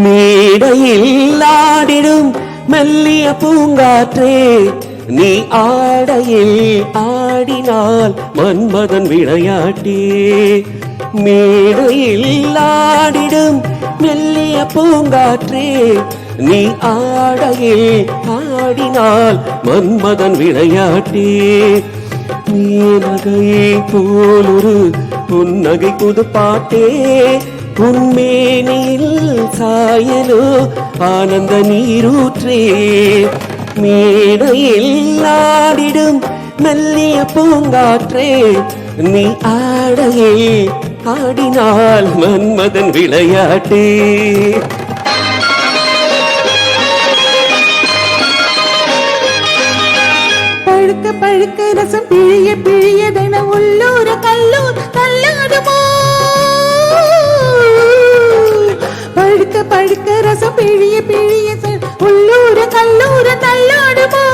மேடையில் ஆடிடும் மெல்லிய பூங்காற்றே, நீ ஆடையில் ஆடினால் மன்மதன் விளையாட்டே. மேடையில் ஆடிடும் மெல்லிய பூங்காற்றே, நீ ஆடையில் ஆடினால் மன்மதன் விளையாட்டே. நீலகையை போலொரு புன்னகை புதுப்பாட்டே, உன்மேனியில் சாயலோ ஆனந்த நீரூற்றே. மேடையில் ஆடிடும் மெல்லிய பூங்காற்றே, நீ ஆடையில் ஆடினால் மன்மதன் விளையாட்டே. பழுக்க பழுக்க ரசம் பிழிய பிழியதென உள்ளூர கல்லூர் தள்ளாடுமோ. பழுக்க பழுக்க ரசம் பிழிய பிழிய உள்ளூர கல்லூர தள்ளாடுமோ.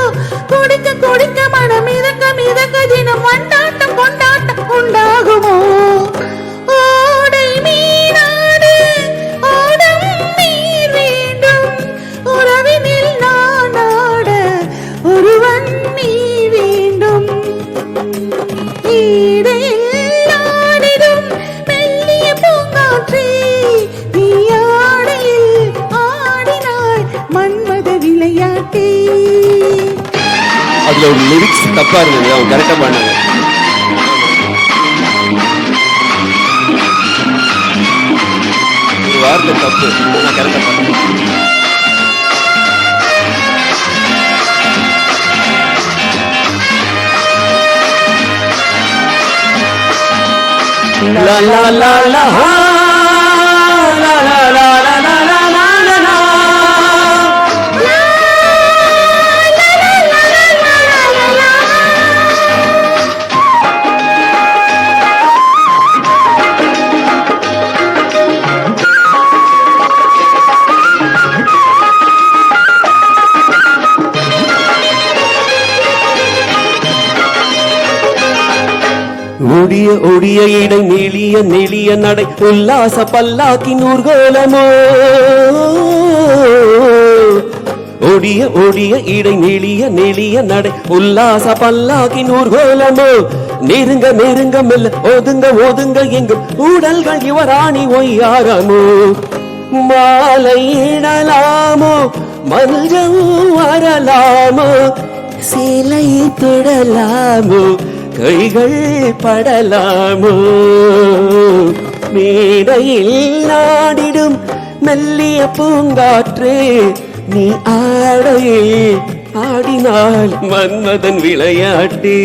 குடிக்க குடிக்க மனம் மிதக்க மிதக்க தினம் கொண்டாட்டம் கொண்டாட்டம் உண்டாகுமோ. ஓடை மீனாடு ஓடம் நீர் வேண்டும், உறவினில் நான் ஆட ஒருவன் நீ வேண்டும். ஈடையில் ஆடிடும் மெல்லிய பூங்காற்றே, நீ ஆடையில் ஆடினாய் மன்மத விளையாட்டே. அதுல ஒரு லிரிக்ஸ் தப்பா இருந்தது, அவங்க கரெக்டா பண்ணாங்க. ஒரு வார்த்தை தப்பு, நான் கரெக்டா பண்ணேன். La la la la ha, la la la la la la la la la. ஒடிய ஒடிய இடை நெளிய நெளிய நடை உல்லாச பல்லாக்கின் ஊர்கோலமோ. ஒடிய ஒடிய இடை நெளிய நெளிய நடை உல்லாச பல்லாக்கின் ஊர்கோலமோ. நெருங்க நெருங்க மெல்ல ஒதுங்க ஒதுங்க எங்கும் ஊடல்கள் யுவராணி ஒய்யாரமோ. மாலையிடலாமோ மஞ்சள் வரலாமோ, சேலை தொடலாமோ கைகள் படலாமோ. மேடையில் ஆடிடும் மெல்லிய பூங்காற்றே, நீ ஆடையில் ஆடினால் மன்மதன் விளையாட்டே.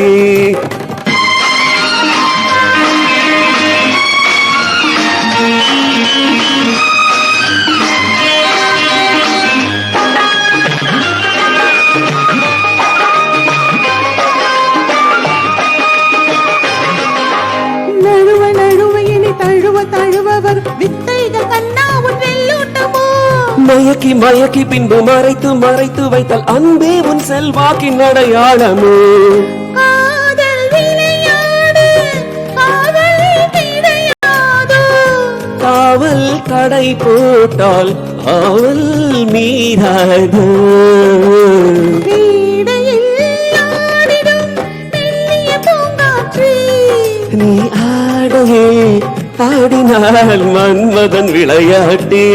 தழுவவர் வித்தைகள் கண்ணாவும் வெள்ளூட்டமோ. மயக்கி மயக்கி பின்பு மறைத்து மறைத்து வைத்தால் அன்பே உன் செல்வாக்கின் அடையாளமோ. காதல் விளையாடு காதல் கிடையாதோ, காவல் கடை போட்டால் ஆவல் மீறாதோ. மேடையில் ஆடிடும் மெல்லிய பூங்காற்றே, நீ ஆடையே ஆடினால் மன்மதன் விளையாட்டே.